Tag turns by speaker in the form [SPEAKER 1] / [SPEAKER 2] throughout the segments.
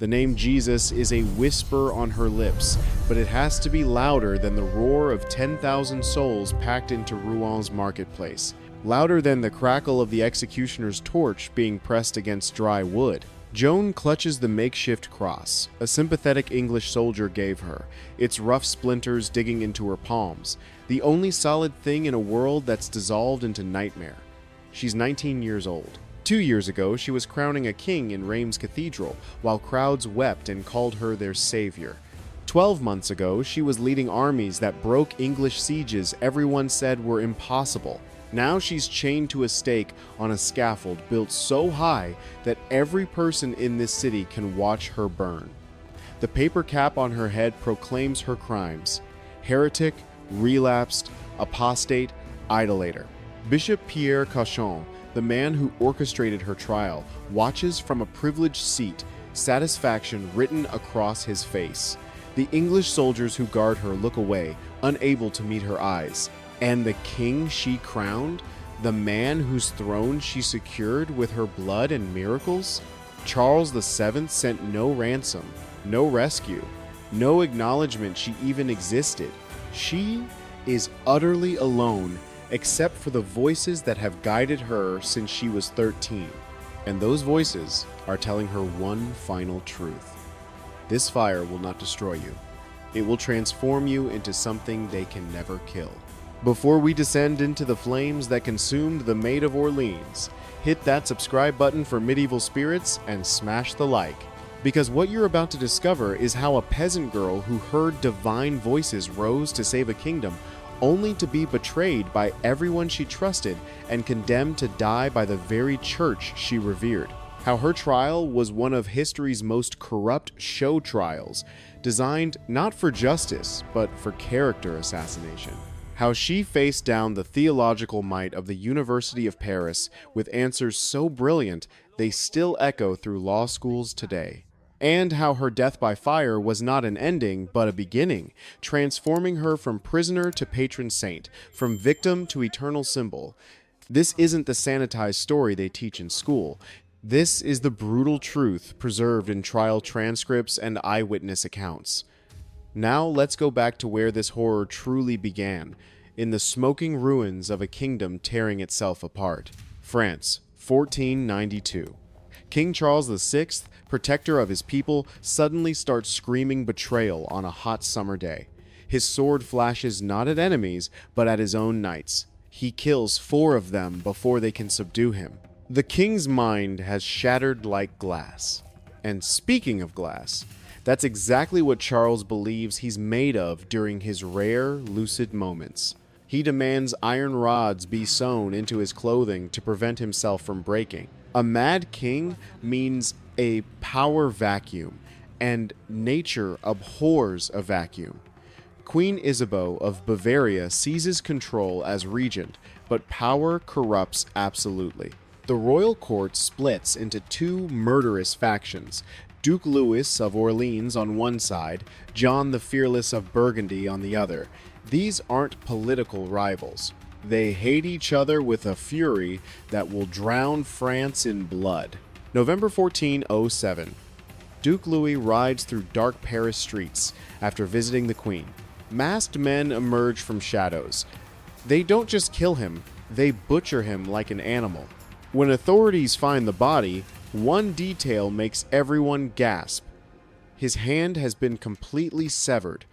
[SPEAKER 1] The name Jesus is a whisper on her lips, but it has to be louder than the roar of 10,000 souls packed into Rouen marketplace, louder than the crackle of the executioner's torch being pressed against dry wood. Joan clutches the makeshift cross a sympathetic English soldier gave her, its rough splinters digging into her palms, the only solid thing in a world that's dissolved into nightmare. She's 19 years old. 2 years ago, she was crowning a king in Reims Cathedral, while crowds wept and called her their savior. 12 months ago, she was leading armies that broke English sieges everyone said were impossible. Now she's chained to a stake on a scaffold built so high that every person in this city can watch her burn. The paper cap on her head proclaims her crimes: heretic, relapsed, apostate, idolater. Bishop Pierre Cauchon, the man who orchestrated her trial, watches from a privileged seat, satisfaction written across his face. The English soldiers who guard her look away, unable to meet her eyes. And the king she crowned, the man whose throne she secured with her blood and miracles? Charles VII sent no ransom, no rescue, no acknowledgement she even existed. She is utterly alone, except for the voices that have guided her since she was 13. And those voices are telling her one final truth. This fire will not destroy you. It will transform you into something they can never kill. Before we descend into the flames that consumed the Maid of Orleans, hit that subscribe button for Medieval Spirits and smash the like. Because what you're about to discover is how a peasant girl who heard divine voices rose to save a kingdom, only to be betrayed by everyone she trusted and condemned to die by the very church she revered. How her trial was one of history's most corrupt show trials, designed not for justice, but for character assassination. How she faced down the theological might of the University of Paris with answers so brilliant they still echo through law schools today. And how her death by fire was not an ending, but a beginning, transforming her from prisoner to patron saint, from victim to eternal symbol. This isn't the sanitized story they teach in school. This is the brutal truth preserved in trial transcripts and eyewitness accounts. Now let's go back to where this horror truly began, in the smoking ruins of a kingdom tearing itself apart. France, 1492. King Charles VI, protector of his people, suddenly starts screaming betrayal on a hot summer day. His sword flashes not at enemies, but at his own knights. He kills 4 of them before they can subdue him. The king's mind has shattered like glass. And speaking of glass, that's exactly what Charles believes he's made of during his rare, lucid moments. He demands iron rods be sewn into his clothing to prevent himself from breaking. A mad king means a power vacuum, and nature abhors a vacuum. Queen Isabeau of Bavaria seizes control as regent, but power corrupts absolutely. The royal court splits into 2 murderous factions: Duke Louis of Orleans on one side, John the Fearless of Burgundy on the other. These aren't political rivals. They hate each other with a fury that will drown France in blood. November 1407. Duke Louis rides through dark Paris streets after visiting the Queen. Masked men emerge from shadows. They don't just kill him, they butcher him like an animal. When authorities find the body, one detail makes everyone gasp. His hand has been completely severed,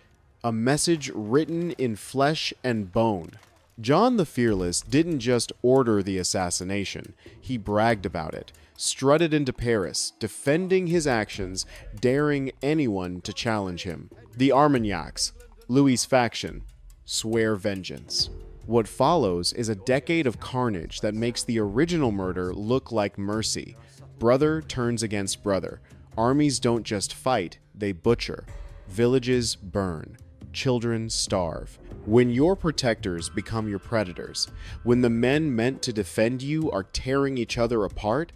[SPEAKER 1] a message written in flesh and bone. John the Fearless didn't just order the assassination, he bragged about it, strutted into Paris, defending his actions, daring anyone to challenge him. The Armagnacs, Louis' faction, swear vengeance. What follows is a decade of carnage that makes the original murder look like mercy. Brother turns against brother. Armies don't just fight, they butcher. Villages burn. Children starve. When your protectors become your predators, when the men meant to defend you are tearing each other apart,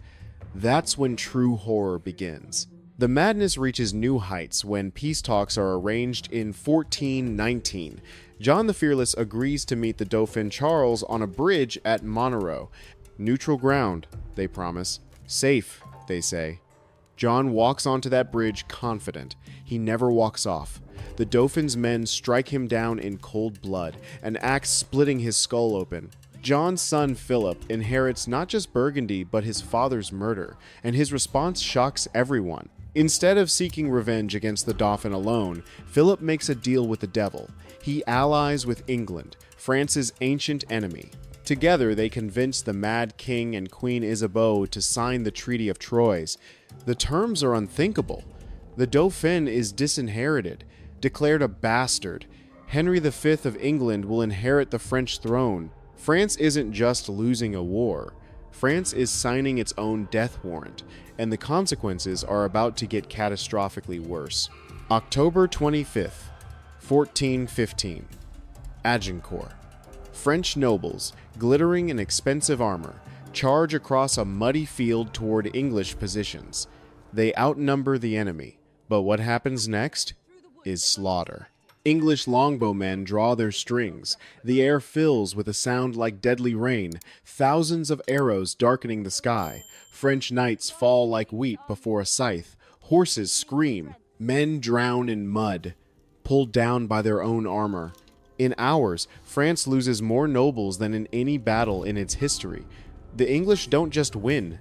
[SPEAKER 1] that's when true horror begins. The madness reaches new heights when peace talks are arranged in 1419. John the Fearless agrees to meet the Dauphin Charles on a bridge at Montereau. Neutral ground, they promise. Safe, they say. John walks onto that bridge confident. He never walks off. The Dauphin's men strike him down in cold blood, an axe splitting his skull open. John's son Philip inherits not just Burgundy but his father's murder, and his response shocks everyone. Instead of seeking revenge against the Dauphin alone, Philip makes a deal with the devil. He allies with England, France's ancient enemy. Together, they convince the Mad King and Queen Isabeau to sign the Treaty of Troyes. The terms are unthinkable. The Dauphin is disinherited, declared a bastard. Henry V of England will inherit the French throne. France isn't just losing a war. France is signing its own death warrant, and the consequences are about to get catastrophically worse. October 25th, 1415. Agincourt. French nobles, glittering in expensive armor, charge across a muddy field toward English positions. They outnumber the enemy, but what happens next is slaughter. English longbowmen draw their strings. The air fills with a sound like deadly rain, thousands of arrows darkening the sky. French knights fall like wheat before a scythe. Horses scream. Men drown in mud, pulled down by their own armor. In hours, France loses more nobles than in any battle in its history. The English don't just win,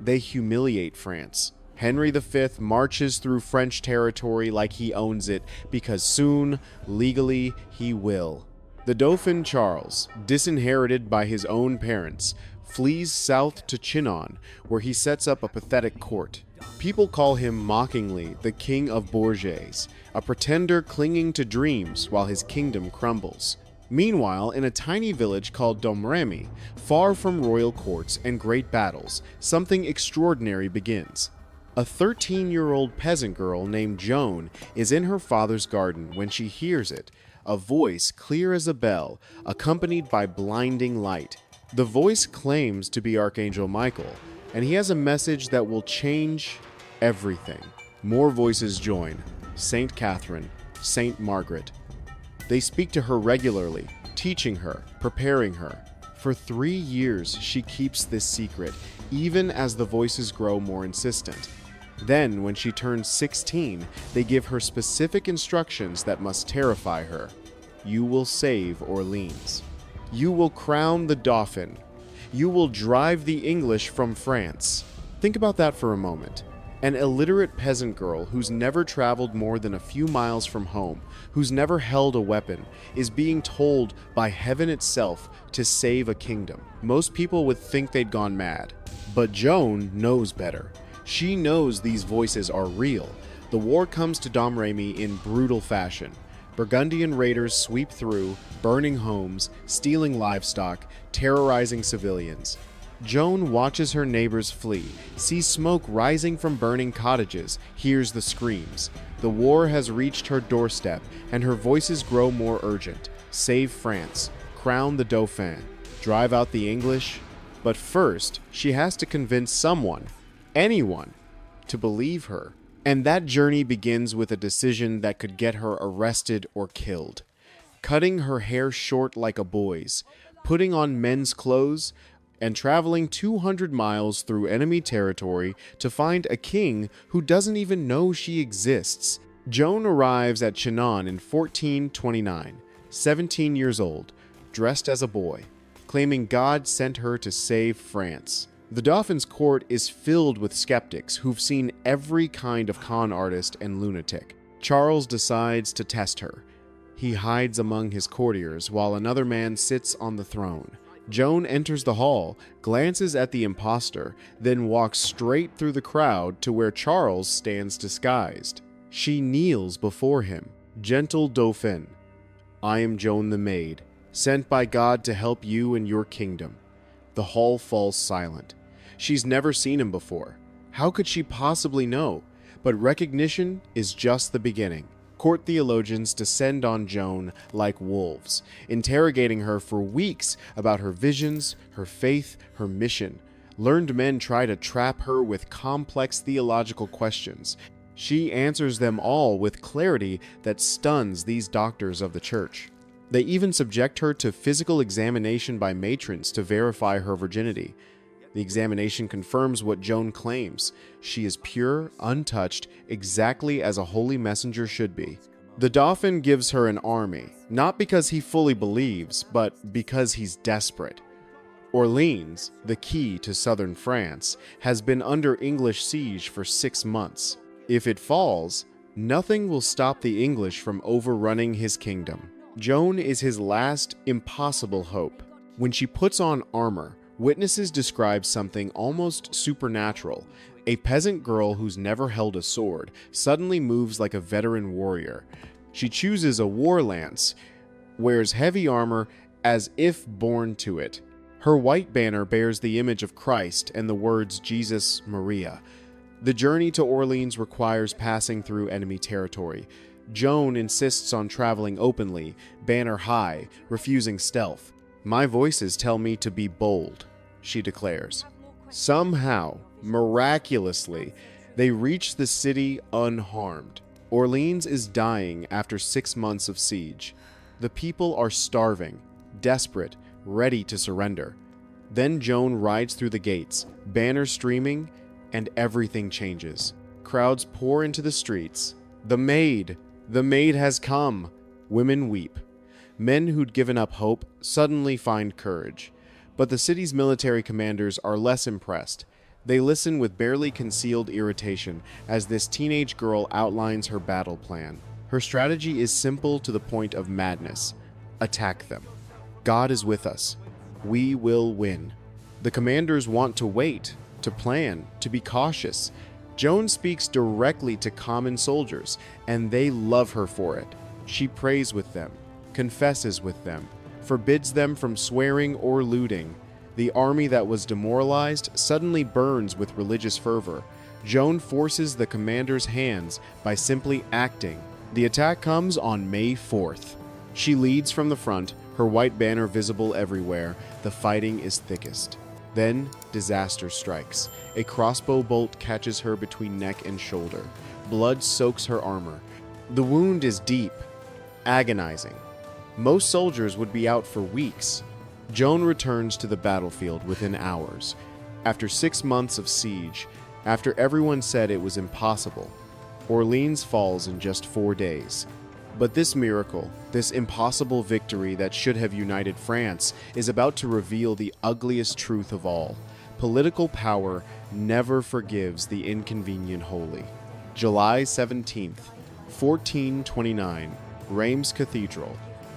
[SPEAKER 1] they humiliate France. Henry V marches through French territory like he owns it, because soon, legally, he will. The Dauphin Charles, disinherited by his own parents, flees south to Chinon, where he sets up a pathetic court. People call him mockingly the King of Bourges, a pretender clinging to dreams while his kingdom crumbles. Meanwhile, in a tiny village called Domremy, far from royal courts and great battles, something extraordinary begins. A 13-year-old peasant girl named Joan is in her father's garden when she hears it, a voice clear as a bell, accompanied by blinding light. The voice claims to be Archangel Michael, and he has a message that will change everything. More voices join: Saint Catherine, Saint Margaret. They speak to her regularly, teaching her, preparing her. For 3 years, she keeps this secret, even as the voices grow more insistent. Then, when she turns 16, they give her specific instructions that must terrify her. You will save Orleans. You will crown the Dauphin. You will drive the English from France. Think about that for a moment. An illiterate peasant girl who's never traveled more than a few miles from home, who's never held a weapon, is being told by heaven itself to save a kingdom. Most people would think they'd gone mad. But Joan knows better. She knows these voices are real. The war comes to Domremy in brutal fashion. Burgundian raiders sweep through, burning homes, stealing livestock, terrorizing civilians. Joan watches her neighbors flee, sees smoke rising from burning cottages, hears the screams. The war has reached her doorstep, and her voices grow more urgent. Save France, crown the Dauphin, drive out the English. But first, she has to convince someone, anyone, to believe her. And that journey begins with a decision that could get her arrested or killed. Cutting her hair short like a boy's, putting on men's clothes, and traveling 200 miles through enemy territory to find a king who doesn't even know she exists. Joan arrives at Chinon in 1429, 17 years old, dressed as a boy, claiming God sent her to save France. The Dauphin's court is filled with skeptics who've seen every kind of con artist and lunatic. Charles decides to test her. He hides among his courtiers while another man sits on the throne. Joan enters the hall, glances at the impostor, then walks straight through the crowd to where Charles stands disguised. She kneels before him. Gentle Dauphin, I am Joan the Maid, sent by God to help you in your kingdom. The hall falls silent. She's never seen him before. How could she possibly know? But recognition is just the beginning. Court theologians descend on Joan like wolves, interrogating her for weeks about her visions, her faith, her mission. Learned men try to trap her with complex theological questions. She answers them all with clarity that stuns these doctors of the church. They even subject her to physical examination by matrons to verify her virginity. The examination confirms what Joan claims. She is pure, untouched, exactly as a holy messenger should be. The Dauphin gives her an army, not because he fully believes, but because he's desperate. Orleans, the key to southern France, has been under English siege for 6 months. If it falls, nothing will stop the English from overrunning his kingdom. Joan is his last, impossible hope. When she puts on armor, witnesses describe something almost supernatural. A peasant girl who's never held a sword suddenly moves like a veteran warrior. She chooses a war lance, wears heavy armor as if born to it. Her white banner bears the image of Christ and the words Jesus, Maria. The journey to Orleans requires passing through enemy territory. Joan insists on traveling openly, banner high, refusing stealth. "My voices tell me to be bold," she declares. Somehow, miraculously, they reach the city unharmed. Orleans is dying after 6 months of siege. The people are starving, desperate, ready to surrender. Then Joan rides through the gates, banners streaming, and everything changes. Crowds pour into the streets. The maid has come! Women weep. Men who'd given up hope suddenly find courage. But the city's military commanders are less impressed. They listen with barely concealed irritation as this teenage girl outlines her battle plan. Her strategy is simple to the point of madness. Attack them. God is with us. We will win. The commanders want to wait, to plan, to be cautious. Joan speaks directly to common soldiers, and they love her for it. She prays with them, confesses with them, forbids them from swearing or looting. The army that was demoralized suddenly burns with religious fervor. Joan forces the commander's hands by simply acting. The attack comes on May 4th. She leads from the front, her white banner visible everywhere. The fighting is thickest. Then disaster strikes. A crossbow bolt catches her between neck and shoulder. Blood soaks her armor. The wound is deep, agonizing. Most soldiers would be out for weeks. Joan returns to the battlefield within hours. After 6 months of siege, after everyone said it was impossible, Orleans falls in just 4 days. But this miracle, this impossible victory that should have united France, is about to reveal the ugliest truth of all. Political power never forgives the inconvenient holy. July 17th, 1429, Reims Cathedral.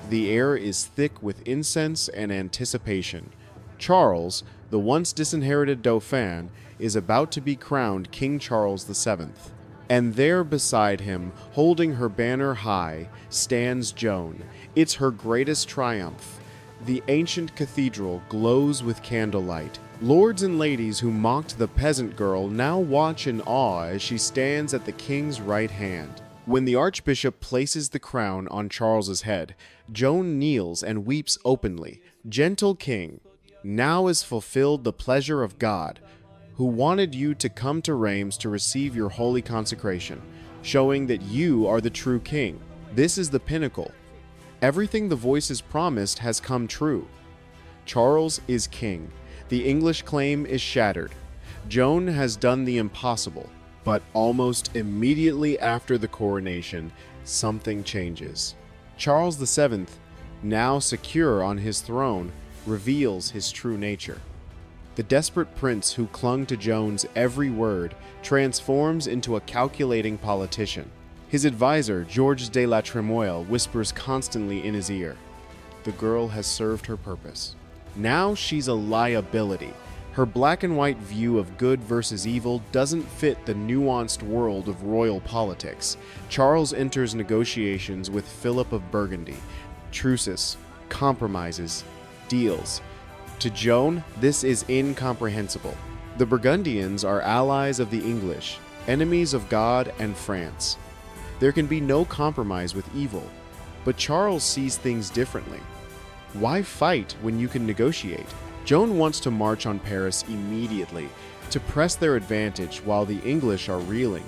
[SPEAKER 1] The air is thick with incense and anticipation. Charles, the once disinherited Dauphin, is about to be crowned King Charles VII. And there beside him, holding her banner high, stands Joan. It's her greatest triumph. The ancient cathedral glows with candlelight. Lords and ladies who mocked the peasant girl now watch in awe as she stands at the king's right hand. When the archbishop places the crown on Charles's head, Joan kneels and weeps openly. "Gentle king, now is fulfilled the pleasure of God, who wanted you to come to Reims to receive your holy consecration, showing that you are the true king. This is the pinnacle. Everything the voices promised has come true. Charles is king. The English claim is shattered. Joan has done the impossible." But almost immediately after the coronation, something changes. Charles VII, now secure on his throne, reveals his true nature. The desperate prince who clung to Joan's every word transforms into a calculating politician. His advisor, Georges de la Tremoille, whispers constantly in his ear, "The girl has served her purpose. Now she's a liability." Her black and white view of good versus evil doesn't fit the nuanced world of royal politics. Charles enters negotiations with Philip of Burgundy. Truces, compromises, deals. To Joan, this is incomprehensible. The Burgundians are allies of the English, enemies of God and France. There can be no compromise with evil, but Charles sees things differently. Why fight when you can negotiate? Joan wants to march on Paris immediately, to press their advantage while the English are reeling.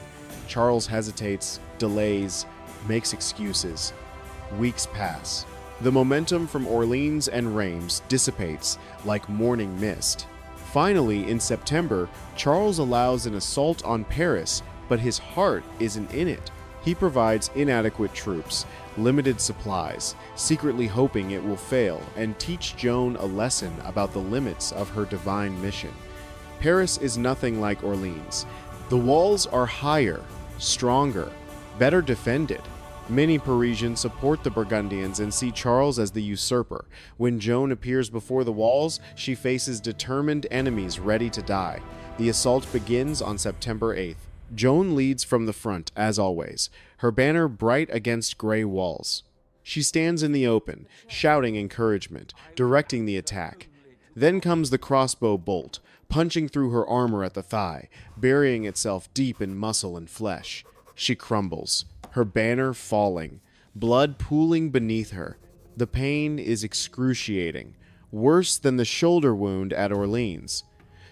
[SPEAKER 1] Charles hesitates, delays, makes excuses. Weeks pass. The momentum from Orleans and Reims dissipates like morning mist. Finally, in September, Charles allows an assault on Paris, but his heart isn't in it. He provides inadequate troops, limited supplies, secretly hoping it will fail and teach Joan a lesson about the limits of her divine mission. Paris is nothing like Orleans. The walls are higher, stronger, better defended. Many Parisians support the Burgundians and see Charles as the usurper. When Joan appears before the walls, she faces determined enemies ready to die. The assault begins on September 8th. Joan leads from the front, as always, her banner bright against gray walls. She stands in the open, shouting encouragement, directing the attack. Then comes the crossbow bolt, punching through her armor at the thigh, burying itself deep in muscle and flesh. She crumbles, her banner falling, blood pooling beneath her. The pain is excruciating, worse than the shoulder wound at Orleans.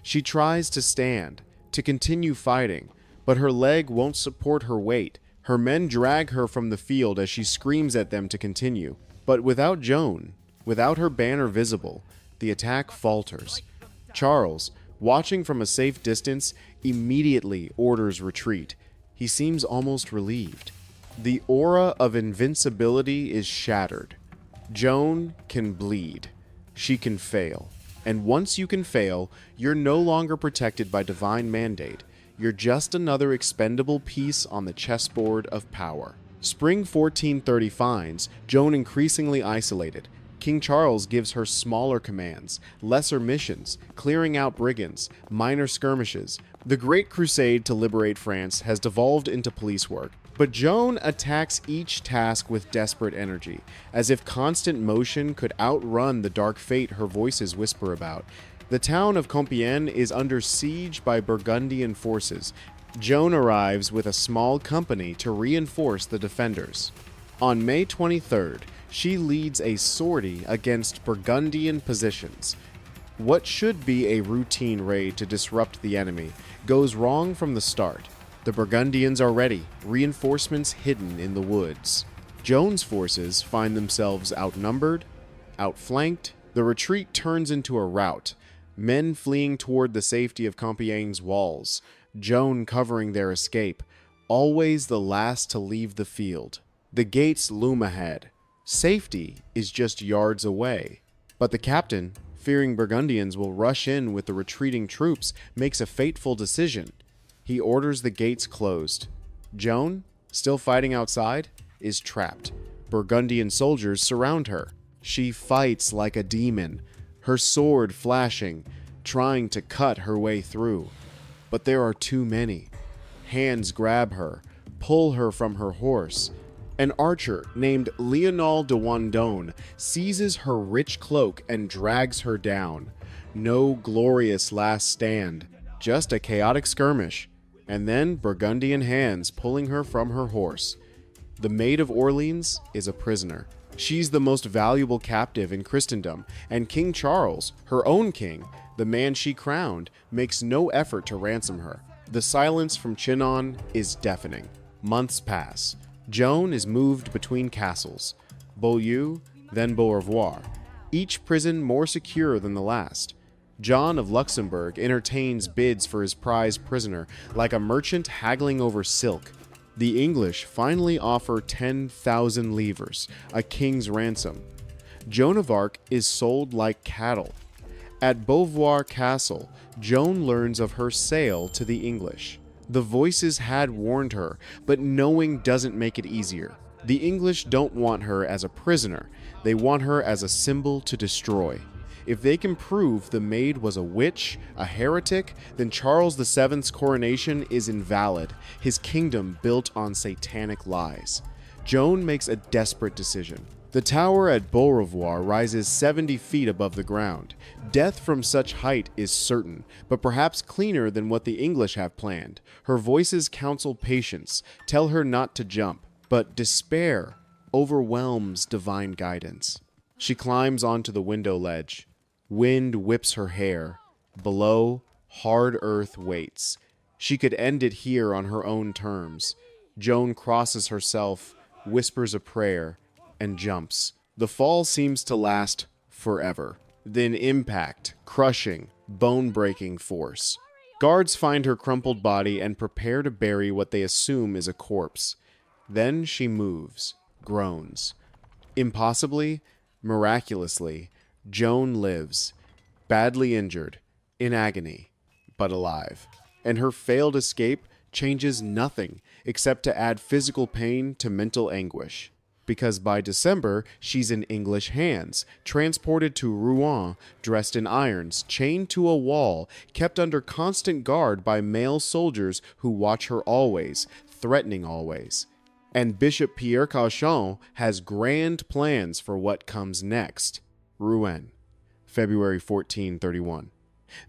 [SPEAKER 1] She tries to stand, to continue fighting, but her leg won't support her weight. Her men drag her from the field as she screams at them to continue. But without Joan, without her banner visible, the attack falters. Charles, watching from a safe distance, immediately orders retreat. He seems almost relieved. The aura of invincibility is shattered. Joan can bleed. She can fail. And once you can fail, you're no longer protected by divine mandate. You're just another expendable piece on the chessboard of power. Spring 1430 finds Joan increasingly isolated. King Charles gives her smaller commands, lesser missions, clearing out brigands, minor skirmishes. The Great Crusade to liberate France has devolved into police work. But Joan attacks each task with desperate energy, as if constant motion could outrun the dark fate her voices whisper about. The town of Compiègne is under siege by Burgundian forces. Joan arrives with a small company to reinforce the defenders. On May 23rd, she leads a sortie against Burgundian positions. What should be a routine raid to disrupt the enemy goes wrong from the start. The Burgundians are ready, reinforcements hidden in the woods. Joan's forces find themselves outnumbered, outflanked. The retreat turns into a rout, men fleeing toward the safety of Compiègne's walls, Joan covering their escape, always the last to leave the field. The gates loom ahead. Safety is just yards away. But the captain, fearing Burgundians will rush in with the retreating troops, makes a fateful decision. He orders the gates closed. Joan, still fighting outside, is trapped. Burgundian soldiers surround her. She fights like a demon, her sword flashing, trying to cut her way through. But there are too many. Hands grab her, pull her from her horse. An archer named Leonel de Wandone seizes her rich cloak and drags her down. No glorious last stand, just a chaotic skirmish, and then Burgundian hands pulling her from her horse. The Maid of Orleans is a prisoner. She's the most valuable captive in Christendom, and King Charles, her own king, the man she crowned, makes no effort to ransom her. The silence from Chinon is deafening. Months pass. Joan is moved between castles, Beaulieu, then Beaurevoir, each prison more secure than the last. John of Luxembourg entertains bids for his prized prisoner like a merchant haggling over silk. The English finally offer 10,000 livres, a king's ransom. Joan of Arc is sold like cattle. At Beauvoir Castle, Joan learns of her sale to the English. The voices had warned her, but knowing doesn't make it easier. The English don't want her as a prisoner. They want her as a symbol to destroy. If they can prove the maid was a witch, a heretic, then Charles VII's coronation is invalid, his kingdom built on satanic lies. Joan makes a desperate decision. The tower at Beaurevoir rises 70 feet above the ground. Death from such height is certain, but perhaps cleaner than what the English have planned. Her voices counsel patience, tell her not to jump, but despair overwhelms divine guidance. She climbs onto the window ledge. Wind whips her hair. Below, hard earth waits. She could end it here on her own terms. Joan crosses herself, whispers a prayer, and jumps. The fall seems to last forever. then impact, crushing, bone-breaking force. Guards find her crumpled body and prepare to bury what they assume is a corpse. Then she moves, groans. Impossibly, miraculously, Joan lives, badly injured, in agony, but alive. And her failed escape changes nothing except to add physical pain to mental anguish. Because by December, she's in English hands, transported to Rouen, dressed in irons, chained to a wall, kept under constant guard by male soldiers who watch her always, threatening always. And Bishop Pierre Cauchon has grand plans for what comes next. Rouen, February 1431.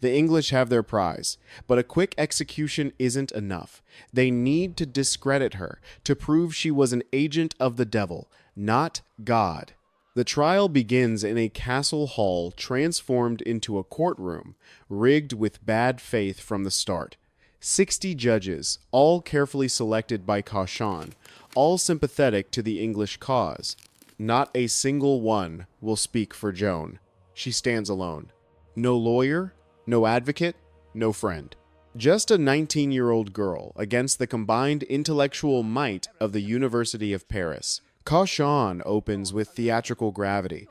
[SPEAKER 1] The English have their prize, but a quick execution isn't enough. They need to discredit her, to prove she was an agent of the devil, not God. The trial begins in a castle hall transformed into a courtroom, rigged with bad faith from the start. 60 judges, all carefully selected by Cauchon, all sympathetic to the English cause. Not a single one will speak for Joan. She stands alone. No lawyer, no advocate, no friend. Just a 19-year-old girl against the combined intellectual might of the University of Paris. Cauchon opens with theatrical gravity.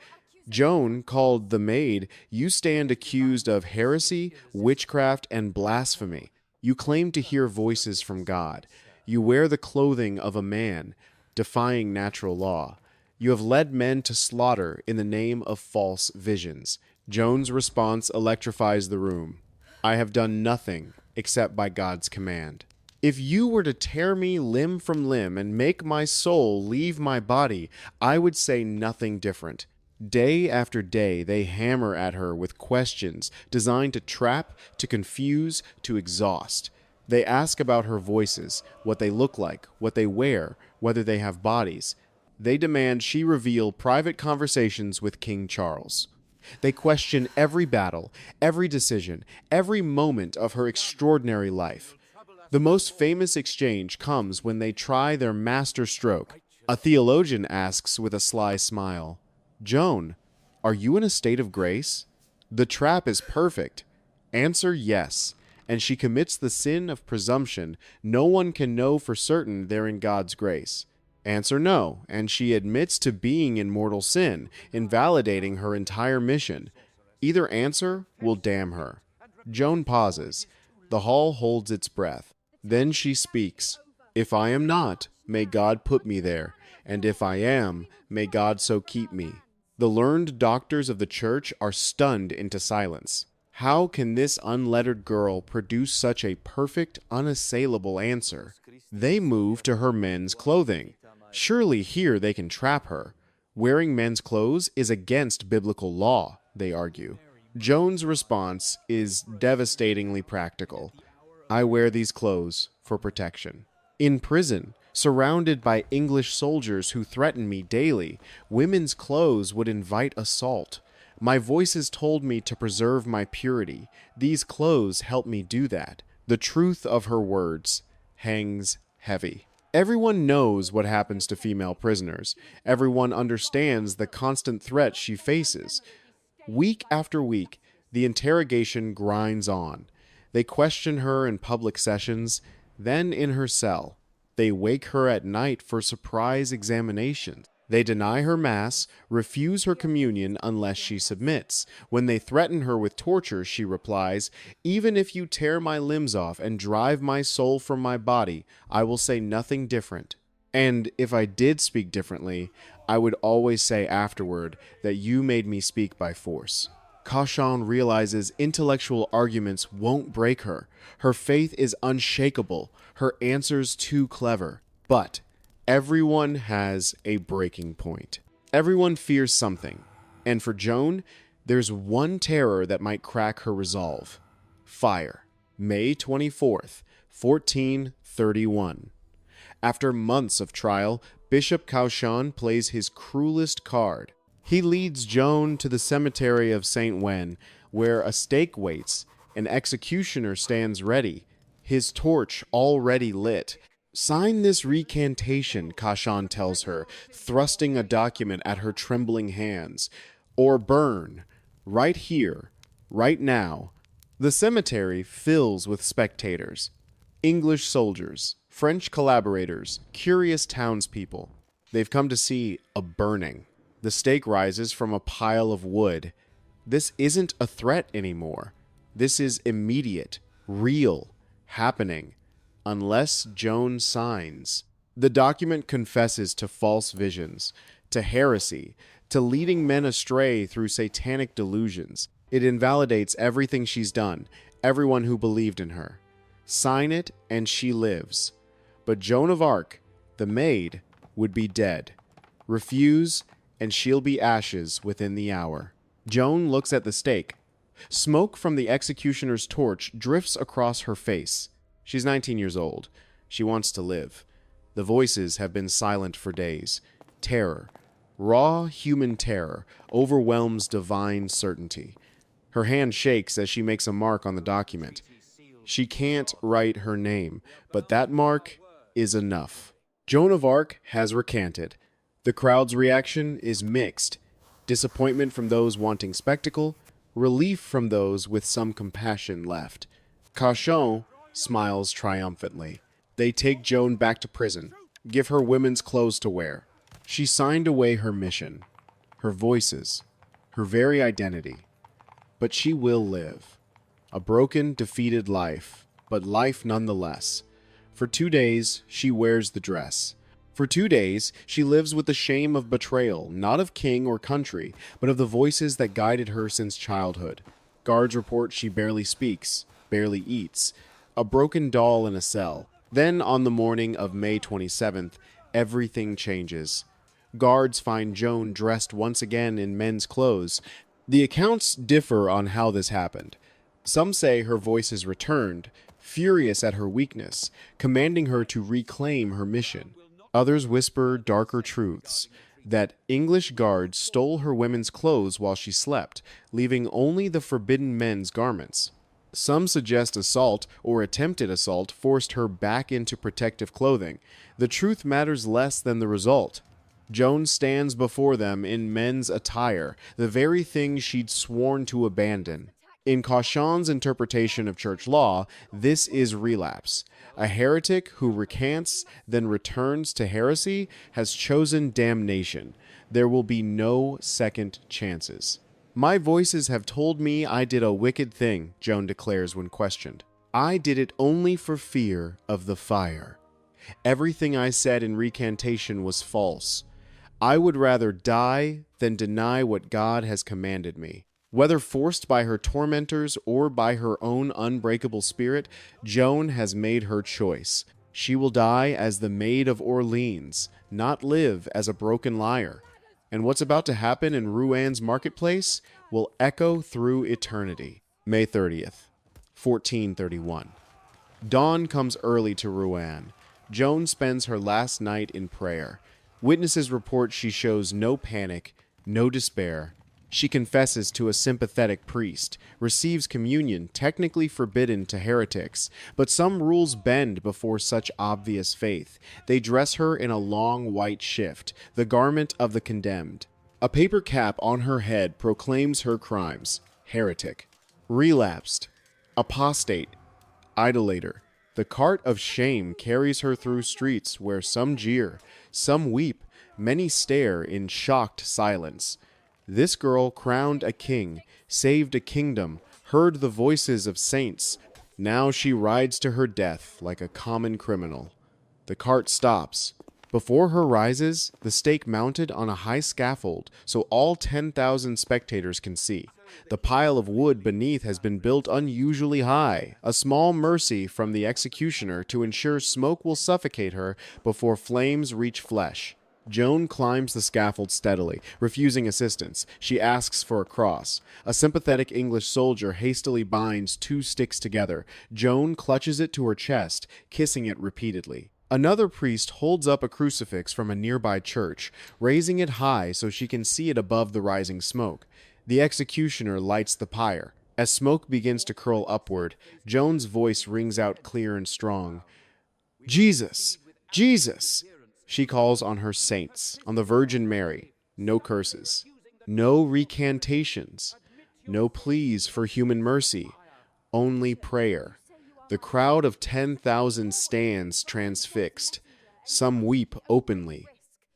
[SPEAKER 1] Joan called the maid, "You stand accused of heresy, witchcraft, and blasphemy. You claim to hear voices from God. You wear the clothing of a man, defying natural law. You have led men to slaughter in the name of false visions." Joan's response electrifies the room. "I have done nothing except by God's command. If you were to tear me limb from limb and make my soul leave my body, I would say nothing different." Day after day, they hammer at her with questions designed to trap, to confuse, to exhaust. They ask about her voices, what they look like, what they wear, whether they have bodies. They demand she reveal private conversations with King Charles. They question every battle, every decision, every moment of her extraordinary life. The most famous exchange comes when they try their master stroke. A theologian asks with a sly smile, "Joan, are you in a state of grace?" The trap is perfect. Answer yes, and she commits the sin of presumption. No one can know for certain they're in God's grace. Answer no, and she admits to being in mortal sin, invalidating her entire mission. Either answer will damn her. Joan pauses. The hall holds its breath. Then she speaks. "If I am not, may God put me there, and if I am, may God so keep me." The learned doctors of the church are stunned into silence. How can this unlettered girl produce such a perfect, unassailable answer? They move to her men's clothing. Surely here they can trap her. Wearing men's clothes is against biblical law, they argue. Joan's response is devastatingly practical. "I wear these clothes for protection." In prison, surrounded by English soldiers who threaten me daily, women's clothes would invite assault. My voices told me to preserve my purity. These clothes help me do that. The truth of her words hangs heavy. Everyone knows what happens to female prisoners. Everyone understands the constant threat she faces. Week after week, the interrogation grinds on. They question her in public sessions, then in her cell. They wake her at night for surprise examinations. They deny her mass, refuse her communion unless she submits. When they threaten her with torture, she replies, "Even if you tear my limbs off and drive my soul from my body, I will say nothing different. And if I did speak differently, I would always say afterward that you made me speak by force." Cauchon realizes intellectual arguments won't break her. Her faith is unshakable, her answers too clever. But everyone has a breaking point. Everyone fears something. And for Joan, there's one terror that might crack her resolve. Fire. May 24th, 1431. After months of trial, Bishop Cauchon plays his cruelest card. He leads Joan to the cemetery of Saint Wen, where a stake waits. An executioner stands ready, his torch already lit. "Sign this recantation," Cauchon tells her, thrusting a document at her trembling hands. "Or burn. right here, right now. The cemetery fills with spectators. English soldiers, French collaborators, curious townspeople. They've come to see a burning. The stake rises from a pile of wood. This isn't a threat anymore. This is immediate, real, happening. Unless Joan signs. The document confesses to false visions, to heresy, to leading men astray through satanic delusions. It invalidates everything she's done, everyone who believed in her. Sign it, and she lives. But Joan of Arc, the maid, would be dead. Refuse, and she'll be ashes within the hour. Joan looks at the stake. Smoke from the executioner's torch drifts across her face. She's 19 years old. She wants to live. The voices have been silent for days. Terror, raw human terror, overwhelms divine certainty. Her hand shakes as she makes a mark on the document. She can't write her name, but that mark is enough. Joan of Arc has recanted. The crowd's reaction is mixed. Disappointment from those wanting spectacle, relief from those with some compassion left. Cauchon smiles triumphantly. They take Joan back to prison, give her women's clothes to wear. She signed away her mission, her voices, her very identity. But she will live. A broken, defeated life, but life nonetheless. For 2 days, she wears the dress. For 2 days, she lives with the shame of betrayal, not of king or country, but of the voices that guided her since childhood. Guards report she barely speaks, barely eats, a broken doll in a cell. Then, on the morning of May 27th, everything changes. Guards find Joan dressed once again in men's clothes. The accounts differ on how this happened. Some say her voice is returned, furious at her weakness, commanding her to reclaim her mission. Others whisper darker truths, that English guards stole her women's clothes while she slept, leaving only the forbidden men's garments. Some suggest assault or attempted assault forced her back into protective clothing. The truth matters less than the result. Joan stands before them in men's attire, the very thing she'd sworn to abandon. In Cauchon's interpretation of church law, this is relapse. A heretic who recants, then returns to heresy, has chosen damnation. There will be no second chances. My voices have told me I did a wicked thing, Joan declares when questioned. I did it only for fear of the fire. Everything I said in recantation was false. I would rather die than deny what God has commanded me. Whether forced by her tormentors or by her own unbreakable spirit, Joan has made her choice. She will die as the Maid of Orleans, not live as a broken liar. And what's about to happen in Rouen marketplace will echo through eternity. May 30th, 1431. Dawn comes early to Rouen. Joan spends her last night in prayer. Witnesses report she shows no panic, no despair. She confesses to a sympathetic priest, receives communion technically forbidden to heretics, but some rules bend before such obvious faith. They dress her in a long white shift, the garment of the condemned. A paper cap on her head proclaims her crimes: heretic, relapsed, apostate, idolater. The cart of shame carries her through streets where some jeer, some weep, many stare in shocked silence. This girl crowned a king, saved a kingdom, heard the voices of saints. Now she rides to her death like a common criminal. The cart stops. Before her rises the stake mounted on a high scaffold so all 10,000 spectators can see. The pile of wood beneath has been built unusually high, a small mercy from the executioner to ensure smoke will suffocate her before flames reach flesh. Joan climbs the scaffold steadily, refusing assistance. She asks for a cross. A sympathetic English soldier hastily binds 2 sticks together. Joan clutches it to her chest, kissing it repeatedly. Another priest holds up a crucifix from a nearby church, raising it high so she can see it above the rising smoke. The executioner lights the pyre. As smoke begins to curl upward, Joan's voice rings out clear and strong. Jesus! Jesus! She calls on her saints, on the Virgin Mary. No curses. No recantations. No pleas for human mercy, only prayer. The crowd of 10,000 stands transfixed. Some weep openly.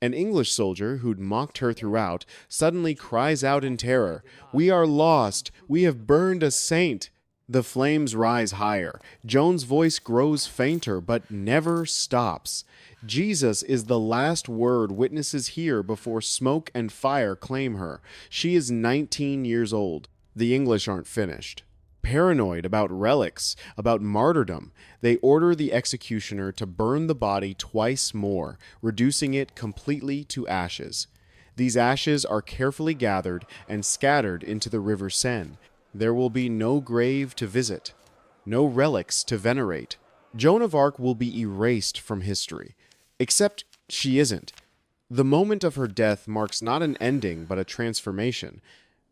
[SPEAKER 1] An English soldier who'd mocked her throughout suddenly cries out in terror, "We are lost! We have burned a saint!" The flames rise higher. Joan's voice grows fainter, but never stops. Jesus is the last word witnesses hear before smoke and fire claim her. She is 19 years old. The English aren't finished. Paranoid about relics, about martyrdom, they order the executioner to burn the body twice more, reducing it completely to ashes. These ashes are carefully gathered and scattered into the river Seine. There will be no grave to visit, no relics to venerate. Joan of Arc will be erased from history. Except she isn't. The moment of her death marks not an ending, but a transformation.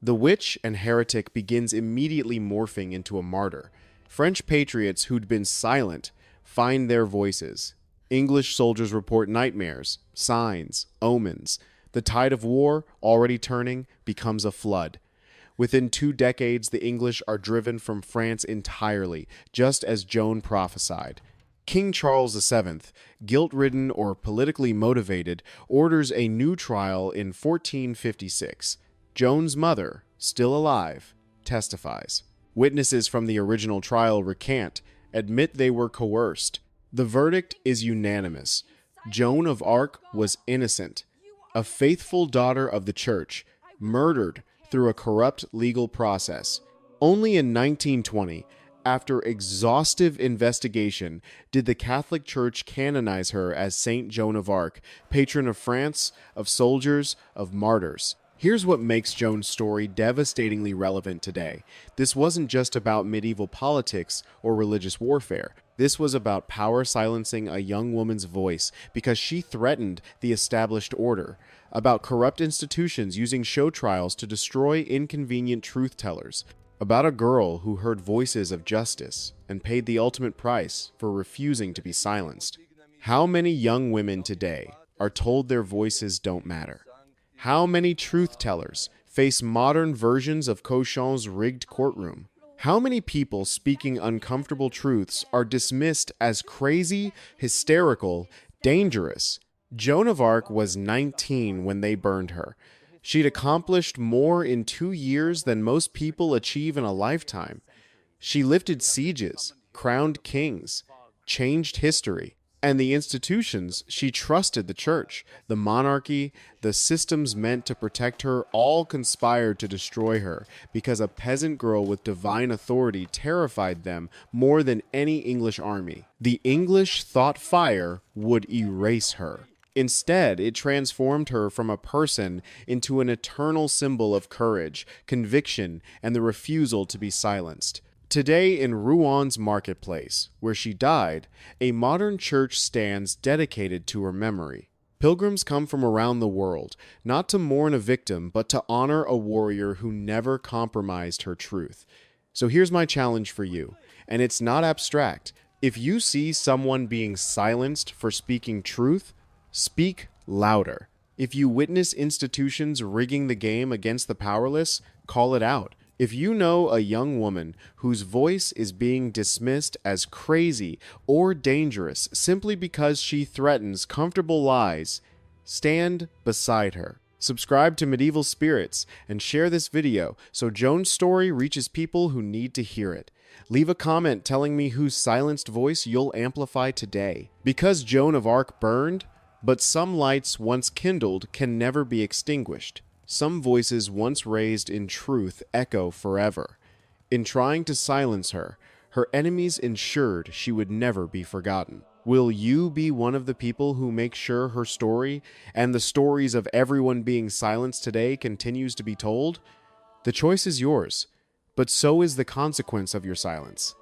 [SPEAKER 1] The witch and heretic begins immediately morphing into a martyr. French patriots who'd been silent find their voices. English soldiers report nightmares, signs, omens. The tide of war, already turning, becomes a flood. Within 2 decades, the English are driven from France entirely, just as Joan prophesied. King Charles VII, guilt-ridden or politically motivated, orders a new trial in 1456. Joan's mother, still alive, testifies. Witnesses from the original trial recant, admit they were coerced. The verdict is unanimous. Joan of Arc was innocent, a faithful daughter of the Church, murdered through a corrupt legal process. Only in 1920, after exhaustive investigation, did the Catholic Church canonize her as Saint Joan of Arc, patron of France, of soldiers, of martyrs. Here's what makes Joan's story devastatingly relevant today. This wasn't just about medieval politics or religious warfare. This was about power silencing a young woman's voice because she threatened the established order, about corrupt institutions using show trials to destroy inconvenient truth-tellers, about a girl who heard voices of justice and paid the ultimate price for refusing to be silenced. How many young women today are told their voices don't matter? How many truth-tellers face modern versions of Cochon's rigged courtroom? How many people speaking uncomfortable truths are dismissed as crazy, hysterical, dangerous? Joan of Arc was 19 when they burned her. She'd accomplished more in 2 years than most people achieve in a lifetime. She lifted sieges, crowned kings, changed history. And the institutions she trusted, the church, the monarchy, the systems meant to protect her, all conspired to destroy her because a peasant girl with divine authority terrified them more than any English army. The English thought fire would erase her. Instead, it transformed her from a person into an eternal symbol of courage, conviction, and the refusal to be silenced. Today in Rouen marketplace, where she died, a modern church stands dedicated to her memory. Pilgrims come from around the world, not to mourn a victim, but to honor a warrior who never compromised her truth. So here's my challenge for you, and it's not abstract. If you see someone being silenced for speaking truth, speak louder. If you witness institutions rigging the game against the powerless, call it out. If you know a young woman whose voice is being dismissed as crazy or dangerous simply because she threatens comfortable lies, stand beside her. Subscribe to Medieval Spirits and share this video so Joan's story reaches people who need to hear it. Leave a comment telling me whose silenced voice you'll amplify today. Because Joan of Arc burned, but some lights once kindled can never be extinguished. Some voices once raised in truth echo forever. In trying to silence her, her enemies ensured she would never be forgotten. Will you be one of the people who make sure her story and the stories of everyone being silenced today continues to be told? The choice is yours, but so is the consequence of your silence.